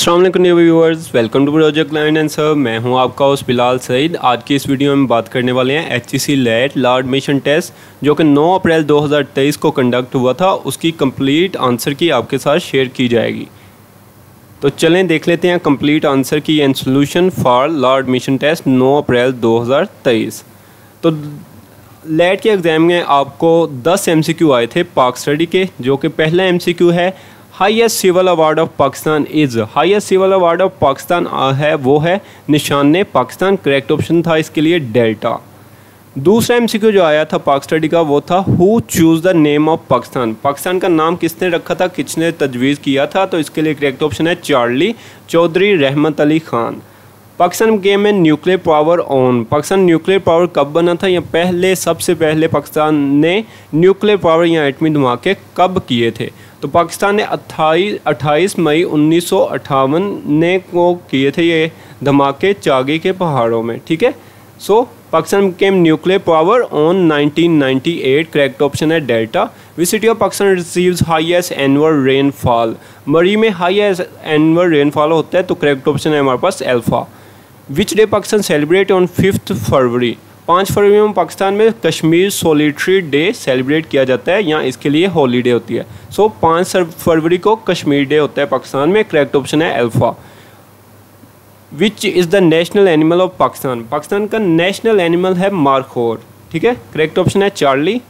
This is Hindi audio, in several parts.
अस्सलाम वालेकुम viewers, welcome to project line answer. मैं हूं आपका होस्ट बिलाल सईद। आज की इस वीडियो में बात करने वाले हैं HEC LAT law admission test जो कि 9 अप्रैल 2023 को कंडक्ट हुआ था, उसकी कंप्लीट आंसर की आपके साथ शेयर की जाएगी। तो चलें देख लेते हैं complete answer key and solution for law admission test 9 April 2023। तो लेट के एग्ज़ाम में आपको 10 MCQ आए थे पाक स्टडी के, जो कि पहला MCQ है highest civil award of Pakistan is. Highest civil award of Pakistan है वो है निशान पाकिस्तान। करेक्ट ऑप्शन था इसके लिए डेल्टा। दूसरा MCQ जो आया था पाक स्टडी का वो था who choose the name of Pakistan. Pakistan का नाम किसने रखा था, किसने तजवीज़ किया था, तो इसके लिए करेक्ट ऑप्शन है चार्ली चौधरी रहमत अली ख़ान। पाकिस्तान गेम में nuclear power on. Pakistan nuclear power कब बना था, या पहले सबसे पहले पाकिस्तान ने न्यूक्लियर पावर या एटमी धमाके कब किए थे, तो पाकिस्तान ने 28 मई 1958 ने को किए थे ये धमाके चागी के पहाड़ों में। ठीक है, so Pakistan came nuclear power on 1998। Correct option है delta. Which city of Pakistan receives highest annual rainfall. Murree में हाईएस्ट एनुअल रेनफॉल होता है, तो करेक्ट ऑप्शन है हमारे पास alpha. Which day Pakistan celebrate on 5 February. 5 फरवरी में पाकिस्तान में कश्मीर सॉलिटरी डे सेलिब्रेट किया जाता है, या इसके लिए हॉलीडे होती है। सो 5 फरवरी को कश्मीर डे होता है पाकिस्तान में। करेक्ट ऑप्शन है alpha. Which is the national animal of Pakistan. Pakistan का नेशनल एनिमल है मारखोर। ठीक है, करेक्ट ऑप्शन है Charlie.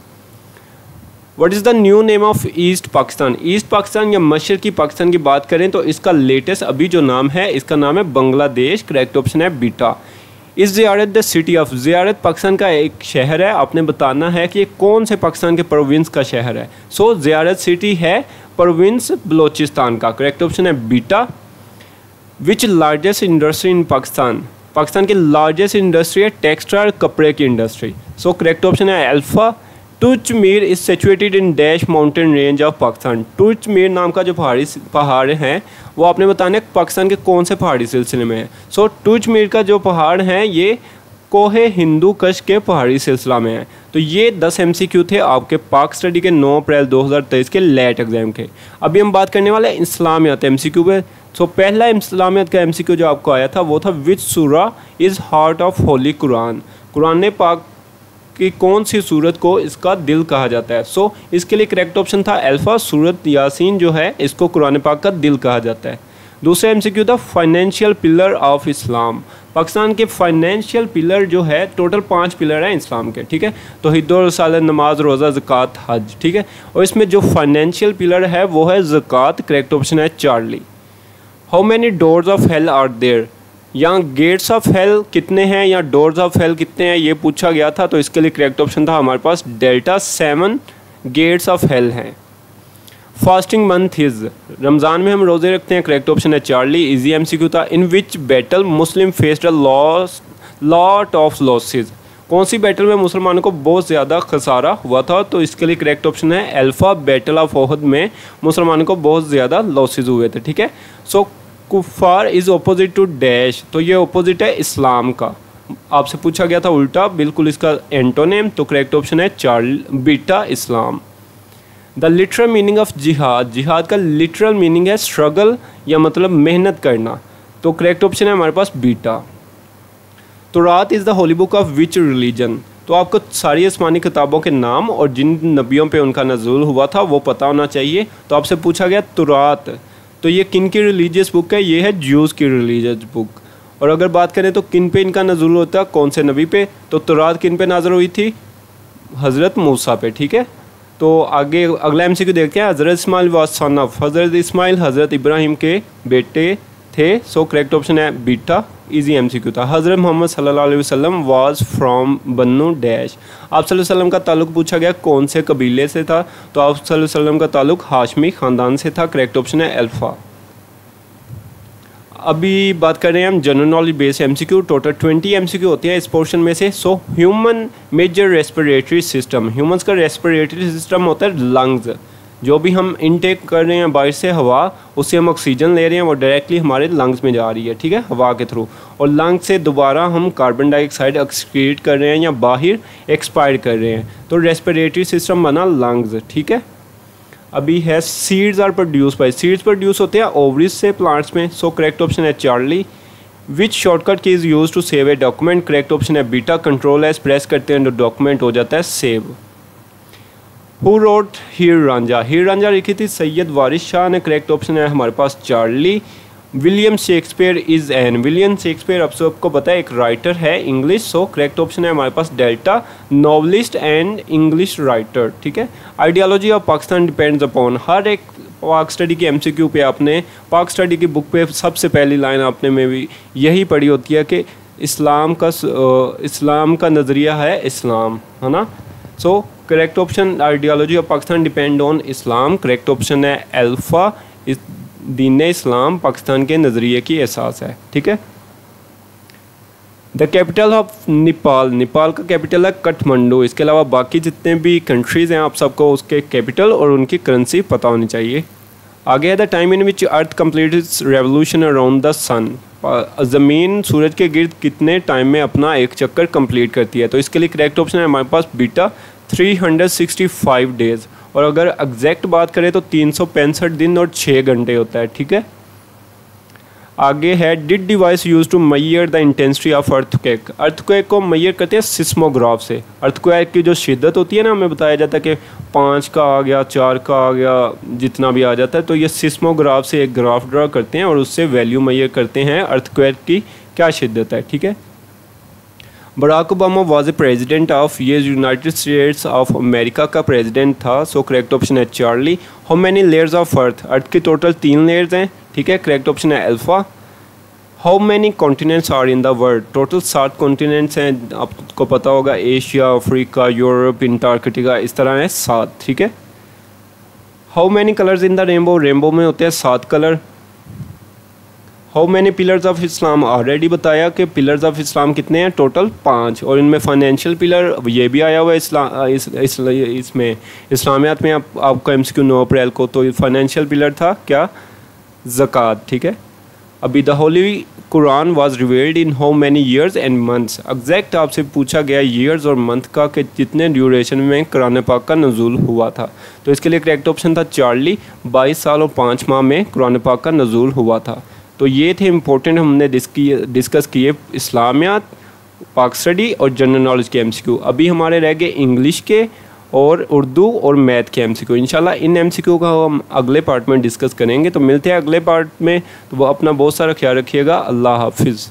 What is the new name of east Pakistan. East Pakistan या मशरकी पाकिस्तान की बात करें तो इसका लेटेस्ट अभी जो नाम है इसका नाम है बांग्लादेश। करेक्ट ऑप्शन है बीटा। इस ज़ियारत द सिटी ऑफ। ज़ियारत पाकिस्तान का एक शहर है, आपने बताना है कि ये कौन से पाकिस्तान के प्रोविंस का शहर है। सो ज़ियारत सिटी है प्रोविंस बलोचिस्तान का। करेक्ट ऑप्शन है beta. Which largest industry in Pakistan. Pakistan की लार्जेस्ट इंडस्ट्री है टेक्सटाइल कपड़े की इंडस्ट्री। सो करेक्ट ऑप्शन है alpha. Tirich Mir is situated in dash mountain range of Pakistan. Tirich Mir नाम का जो पहाड़ हैं वो आपने बताना है पाकिस्तान के कौन से पहाड़ी सिलसिले में है। सो टुच मीर का जो पहाड़ है ये कोहे हिंदू कश के पहाड़ी सिलसिला में है। तो ये 10 MCQ थे आपके पाक स्टडी के 9 अप्रैल 2023 के लेट एग्जाम के। अभी हम बात करने वाले हैं इस्लामियत MCQ पे। सो पहला इस्लामियत का MCQ जो आपको आया था वो था विच सूरा is heart of Holi Quran. Quran पाक कि कौन सी सूरत को इसका दिल कहा जाता है। सो इसके लिए करेक्ट ऑप्शन था अल्फा। सूरत यासीन जो है इसको कुरान पाक का दिल कहा जाता है। दूसरा MCQ था financial pillar of Islam. Pakistan के फाइनेंशियल पिलर जो है टोटल 5 पिलर हैं इस्लाम के। ठीक है, तो हिद्दो रसालत नमाज रोज़ा ज़कात हज। ठीक है, और इसमें जो फाइनेंशियल पिलर है वो है ज़कात। करेक्ट ऑप्शन है Charlie. How many doors of hell are there. यहाँ गेट्स ऑफ हेल कितने हैं या डोर्स ऑफ हेल कितने हैं ये पूछा गया था, तो इसके लिए करेक्ट ऑप्शन था हमारे पास डेल्टा। 7 गेट्स ऑफ हेल हैं। Fasting month is. रमज़ान में हम रोज़े रखते हैं। करेक्ट ऑप्शन है चार्ली। इजी MCQ था। In which battle Muslim faced a lot of losses. कौन सी बैटल में मुसलमानों को बहुत ज़्यादा खसारा हुआ था, तो इसके लिए करेक्ट ऑप्शन है अल्फा। बैटल ऑफ ओहद में मुसलमानों को बहुत ज़्यादा लॉसेज हुए थे। ठीक है, सो कुफार इज़ अपोजिट टू डैश, तो ये अपोजिट है इस्लाम का। आपसे पूछा गया था उल्टा, बिल्कुल इसका एंटोनेम, तो करेक्ट ऑप्शन है beta Islam. The literal meaning of जिहाद। जिहाद का लिटरल मीनिंग है स्ट्रगल या मतलब मेहनत करना, तो करेक्ट ऑप्शन है हमारे पास beta. Taurat is the Holi book of which religion. तो आपको सारी आसमानी किताबों के नाम और जिन नबियों पे उनका नज़ूल हुआ था वो पता होना चाहिए। तो आपसे पूछा गया तौरात, तो ये किन की रिलीजियस बुक है, ये है ज्यूज़ की रिलीजियस बुक। और अगर बात करें तो किन पे इनका नज़ूल होता है, कौन से नबी पे, तो तौरात किन पे नाज़िल हुई थी, हज़रत मूसा पे। ठीक है, तो आगे अगला MCQ देखते हैं। हज़रत इस्माइल वाज सन ऑफ। हज़रत इस्माइल हज़रत इब्राहिम के बेटे थे। सो करेक्ट ऑप्शन है बीटा। इजी MCQ था। हज़रत मोहम्मद सल्लल्लाहु अलैहि वसल्लम वाज फ्रॉम बन्नू डैश। आप सल्लल्लाहु अलैहि वसल्लम का ताल्लुक पूछा गया कौन से कबीले से था, तो आप सल्लल्लाहु अलैहि वसल्लम का ताल्लुक हाशमी ख़ानदान से था। करेक्ट ऑप्शन है अल्फा। अभी बात कर रहे हैं हम general knowledge based MCQ। Total 20 MCQ होते हैं इस पोर्शन में से। So human major respiratory system. Humans का रेस्पिरेटरी सिस्टम होता है लंग्स। जो भी हम इनटेक कर रहे हैं बाहर से हवा, उससे हम ऑक्सीजन ले रहे हैं, वो डायरेक्टली हमारे लंग्स में जा रही है। ठीक है, हवा के थ्रू, और लंग्स से दोबारा हम कार्बन डाइऑक्साइड एक्सक्रीट कर रहे हैं या बाहर एक्सपायर कर रहे हैं, तो रेस्पिरेटरी सिस्टम बना लंग्स। ठीक है, अभी है seeds are produce by, seeds produce होते हैं ओवरीज से प्लांट्स में। सो करेक्ट ऑप्शन है Charlie. Which shortcut key is use to save a document, correct option है बीटा। कंट्रोल एस प्रेस करते हैं तो डॉक्यूमेंट हो जाता है save. Who wrote Heer Ranjha, Heer Ranjha लिखी थी सैयद वारिस शाह ने, करेक्ट ऑप्शन है हमारे पास Charlie. William Shakespeare is an, William Shakespeare आप सबको पता है एक राइटर है इंग्लिश। सो करेक्ट ऑप्शन है हमारे पास delta, novelist and English writer, ठीक है। Ideology of Pakistan depends upon, हर एक पाक स्टडी की एमसीक्यू पे आपने पाक स्टडी की बुक पे सबसे पहली लाइन आपने में भी यही पढ़ी होती है कि इस्लाम का नज़रिया है इस्लाम, है ना। सो correct option ideology of Pakistan depend on Islam, correct option है अल्फ़ा। दीन इस्लाम पाकिस्तान के नज़रिए की एहसास है, ठीक है। The capital of Nepal, Nepal का कैपिटल है काठमांडू। इसके अलावा बाकी जितने भी कंट्रीज़ हैं आप सबको उसके कैपिटल और उनकी करेंसी पता होनी चाहिए। आगे है the time in which earth complete its revolution around the sun, ज़मीन सूरज के गिर्द कितने टाइम में अपना एक चक्कर कंप्लीट करती है। तो इसके लिए करेक्ट ऑप्शन है हमारे पास बीटा 365 डेज़, और अगर एग्जैक्ट बात करें तो 365 दिन और 6 घंटे होता है, ठीक है। आगे है did device use to measure the intensity of earthquake, earthquake को मैयर करते हैं सिस्मोग्राफ से। अर्थक्वेक की जो शिद्दत होती है ना, हमें बताया जाता है कि 5 का आ गया, 4 का आ गया, जितना भी आ जाता है, तो ये सिस्मोग्राफ से एक ग्राफ ड्रा करते हैं और उससे वैल्यू मैयर करते हैं अर्थक्वेक की क्या शिद्दत है, ठीक है। Barack Obama was a president of, ये यूनाइटेड स्टेट्स ऑफ अमेरिका का प्रेसिडेंट था। सो करेक्ट ऑप्शन है Charlie. How many layers of earth, earth की टोटल 3 लेयर्स हैं, ठीक है, करेक्ट ऑप्शन है alpha. How many continents are in the world, total 7 continents हैं, आपको पता होगा एशिया, अफ्रीका, यूरोप, अंटार्कटिका, इस तरह है 7, ठीक है। How many colours in the rainbow, rainbow में होते हैं 7 colour. How many pillars of Islam, already बताया कि पिलर्स ऑफ इस्लाम कितने हैं, टोटल 5, और इनमें फाइनेंशियल पिलर ये भी आया हुआ है इसमें इस्लामियात में आपका MCQ 9 अप्रैल को, तो फाइनेंशियल पिलर था क्या, ज़कात, ठीक है। अभी the Holi Quran was revealed in how many years and months, exact आपसे पूछा गया ईयर्स और मंथ का कि जितने ड्यूरेशन में कुरान पाक का नज़ूल हुआ था। तो इसके लिए करेक्ट ऑप्शन था चार्ली, 22 साल और 5 माह में कुरान पाक का नज़ूल हुआ था। तो ये थे इम्पोर्टेंट हमने डिस्कस किए इस्लामियात, पाक स्टडी और जनरल नॉलेज के MCQ। अभी हमारे रह गए इंग्लिश के और उर्दू और मैथ के MCQ। इंशाल्लाह इन MCQ का हम अगले पार्ट में डिस्कस करेंगे। तो मिलते हैं अगले पार्ट में, तो वो अपना बहुत सारा ख्याल रखिएगा। अल्लाह हाफिज़।